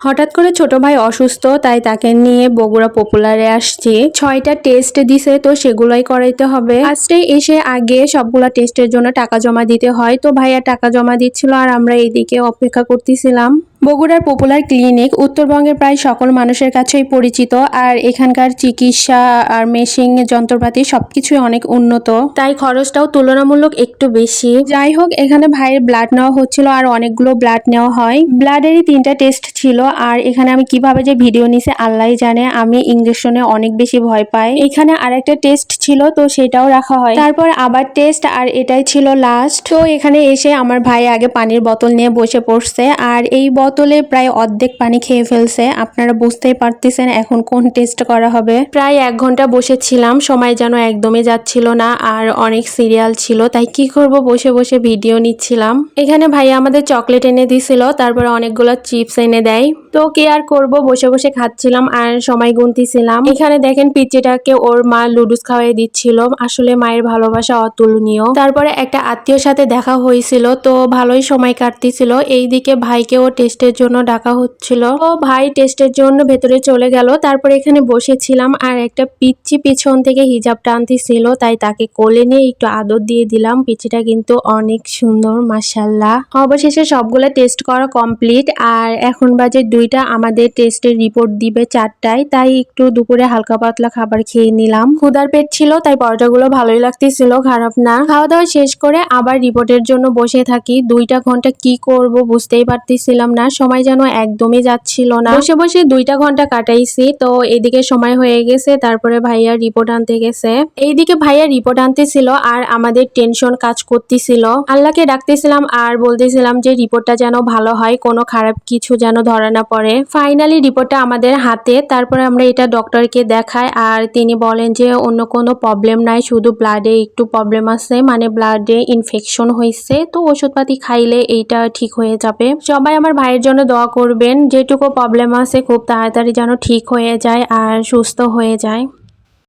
হঠাৎ করে ছোট ভাই অসুস্থ, তাই তাকে নিয়ে বগুড়া পপুলারে আসছি। 6টা টেস্ট দিছে, তো সেগুলাই করাইতে হবে। ফার্স্টে এসে আগে সবগুলা টেস্টের জন্য টাকা জমা দিতে হয়, তো ভাইয়া টাকা জমা দিচ্ছিল আর আমরা এইদিকে অপেক্ষা করতেছিলাম। বগুড়ার পপুলার ক্লিনিক উত্তরবঙ্গের প্রায় সকল মানুষের কাছেই পরিচিত, আর এখানকার চিকিৎসা আর মেশিন যন্ত্রপাতি সবকিছুই অনেক উন্নত, তাই খরচটাও তুলনামূলক একটু বেশি। যাই হোক, এখানে ভাইয়ের ব্লাড নেওয়া হচ্ছিল আর অনেকগুলো ব্লাড নেওয়া হয়। ব্লাডেরই 3টা টেস্ট ছিল, আর এখানে আমি কিভাবে যে ভিডিও নিছে আল্লাহই জানে। আমি ইঞ্জেকশনে অনেক বেশি ভয় পাই। এখানে আরেকটা টেস্ট ছিল, তো সেটাও রাখা হয়। তারপর আবার টেস্ট, আর এটাই ছিল লাস্ট। তো এখানে এসে আমার ভাই আগে পানির বোতল নিয়ে বসে পড়ছে, আর এই বোতলে প্রায় অর্ধেক পানি খেয়ে ফেলছে। আপনারা বুঝতেই পারতেছেন এখন কোন টেস্ট করা হবে। প্রায় 1 ঘন্টা বসেছিলাম, সময় যেন একদমই যাচ্ছিল না, আর অনেক সিরিয়াল ছিল, তাই কি করব, বসে বসে ভিডিও নিচ্ছিলাম। এখানে ভাইয়া আমাদের চকলেট এনে দিছিল, তারপরে অনেকগুলো চিপস এনে দেয়। তো কি আর করব, বসে বসে খাচ্ছিলাম আর সময় গুনতেছিলাম। এখানে দেখেন পিচ্চিটাকে ওর মা লুডুস খাওয়াই দিচ্ছিল। আসলে মায়ের ভালোবাসা অতুলনীয়। তারপরে একটা আত্মীয়র সাথে দেখা হয়েছিল, তো ভালোই সময় কাটতেছিল। এইদিকে ভাইকেও টেস্টের জন্য ডাকা হচ্ছিল। তো ভাই টেস্টের জন্য ভেতরে চলে গেল। তারপরে এখানে বসেছিলাম, আর একটা পিচ্চি পিছন থেকে হিজাব টানতেছিল, তাই তাকে কোলে নিয়ে একটু আদর দিয়ে দিলাম। পিচ্চিটা কিন্তু অনেক সুন্দর, মাশাআল্লাহ। অবশেষে সবগুলো টেস্ট করা কমপ্লিট, আর এখন বাজে 2টা। আমাদের টেস্টের রিপোর্ট দিবে 4টায়, তাই একটু দুপুরে হালকা পাতলা খাবার খেয়ে নিলাম। ক্ষুধার পেট ছিল, তাই পরোটাগুলো ভালোই লাগতেছিল, খারাপ না। খাওয়া দাওয়া শেষ করে আবার রিপোর্টের জন্য বসে থাকি। 2টা ঘন্টা কি করব বুঝতেই পারতেছিলাম না, সময় যেন একদমই যাচ্ছিল না। বসে বসে 2টা ঘন্টা কাটাইছি। তো এদিকে সময় হয়ে গেছে, তারপরে ভাইয়া রিপোর্ট আনতে গেছে। এইদিকে ভাইয়া রিপোর্ট আনতেছিল, আর আমাদের টেনশন কাজ করতেছিল। আল্লাহকে ডাকতেছিলাম আর বলতেছিলাম যে রিপোর্টটা যেন ভালো হয়, কোনো খারাপ কিছু যেন ধরা না পড়ে। ফাইনালি রিপোর্টটা আমাদের হাতে। তারপরে আমরা এটা ডক্টরকে দেখাই, আর তিনি বলেন যে অন্য কোনো প্রবলেম নাই, শুধু ব্লাডে একটু প্রবলেম আছে, মানে ব্লাডে ইনফেকশন হয়েছে, তো ওষুধপাতি খাইলে এইটা ঠিক হয়ে যাবে। সবাই আমার ভাইয়ের জন্য দোয়া করবেন, যেটুকু প্রবলেম আছে খুব তাড়াতাড়ি যেন ঠিক হয়ে যায় আর সুস্থ হয়ে যায়।